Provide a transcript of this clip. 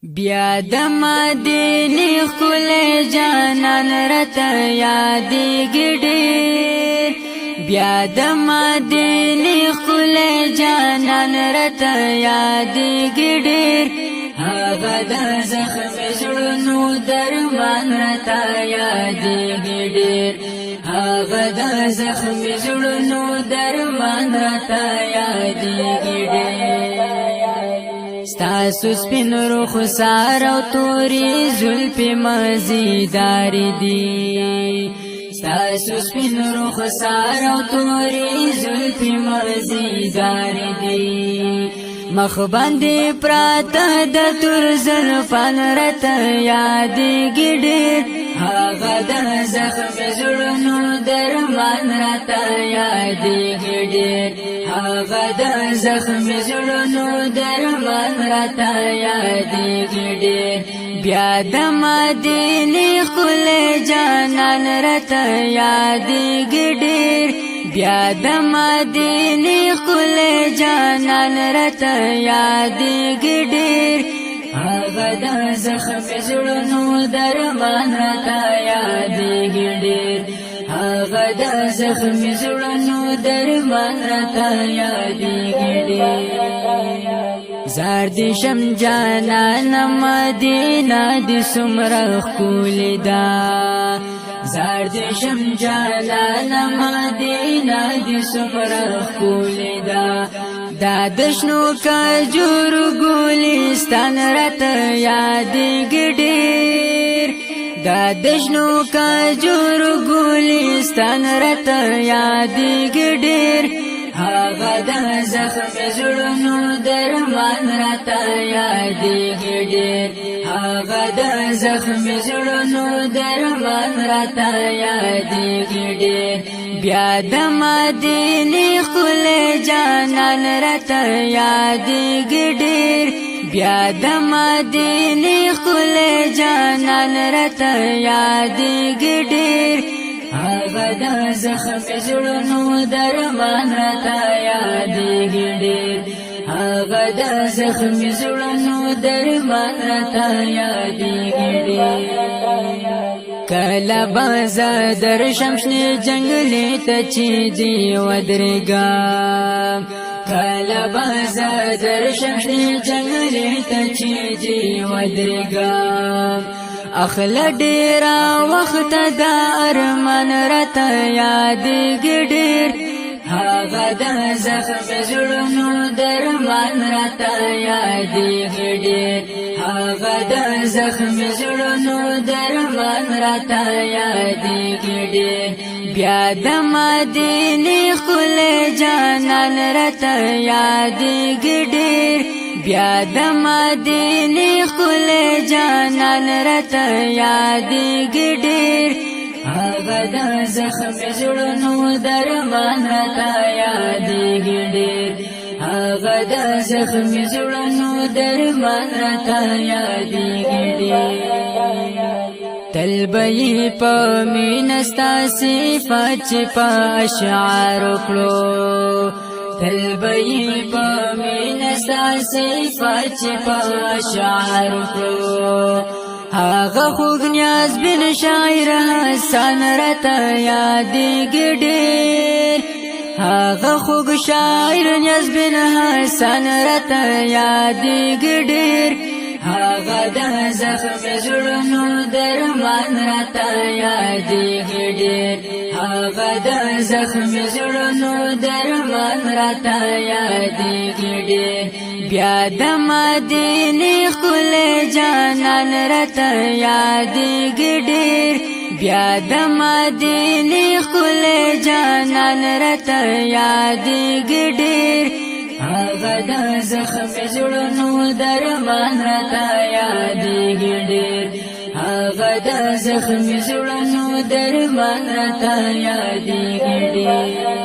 بیا د مدینې ښکلی جانان راته یادېږي ډېر، بیا د مدینې ښکلی جانان راته یادېږي ډېر، هغه د زخمي زړونو درمان راته یادېږي ډېر، هغه د زخمي زړونو درمان راته یادېږي ډېر. ستاسو سپین رخ سار او تورې زلفې مزیدارې دي، ستاسو سپین رخ سار او تورې زلفې مزیدارې دي، مخ باندې پراته د تور زلفان راته یادېږي ډېر، هغه د زخمي زړونو درمان راته یادېږي ډېر، هغه د زخمي زړونو درمان راته یادېږي ډېر. بیا د مدینې ښکلی جانان راته یادېږي ډېر، بیا د مدینې ښکلی جانان راته یادېږي ډېر، هغه د زخمي زړونو درمان راته یادېږي ډېر، هغه د زخمي زړونو درمان راته یادېږي ډېر. زار دې شم جانانه مدینه دې څومره ښکلې ده، زار دې شم جانانه مدینه دې څومره ښکلې ده، دا د شنو کجورو ګلستان راته یادېږي ډېر، دا د شنو کجورو ګلستان راته یادېږي ډېر، هغه د زخمي زړونو درمان راته یادېږي ډېر، هغه د زخمي زړونو درمان راته یادېږي ډېر. بیا د مدینې ښکلی جانان راته یادېږي ډېر، بیا د مدینې ښکلی جانان راته یادېږي ډېر، هغه د زخمي زړونو درمان راته یادېږي ډېر، هغه د زخمي زړونو درمان راته یادېږي ډېر. کله به زه درشم شنې جنګلې ته چې دې ودرېږم، کله به زه درشم شنې جنګلې ته چې دې ودرېږم، اخله ډېره وخته دا ارمان راته یادېږي ډېر، هغه د زخمي زړونو درمان راته یادېږي ډېر، هغه د زخمي زړونو درمان راته یادېږي ډېر. بیا د مدینې ښکلی جانان راته یادېږي ډېر، بیا د مدینې ښکلی جانان راته یادېږي ډېر، هغه د زخمي زړونو درمان راته یادېږي ډېر، هغه د زخمي زړونو درمان راته یادېږي ډېر. تل به یې په مینه ستا صفات چې په اشعارو کړو، تل به یې په مینه ستا صفات چې په اشعارو کړو، هغه خوږ نیاز بن شاعر حسن راته یادېږي ډېر، هغه خوږ شاعر نیاز بن حسن راته یادېږي ډېر، هغه د زخمي زړونو درمان راته یادېږي ډېر، هغه د زخمي زړونو درمان راته یادېږي ډېر. بیا د مدینې ښکلی جانان راته یادېږي ډېر، بیا د مدینې ښکلی جانان راته یادېږي ډېر، هغه د زخمي زړونو درمان راته یادېږي ډېر، هغه د زخمي زړونو درمان راته یادېږي ډېر.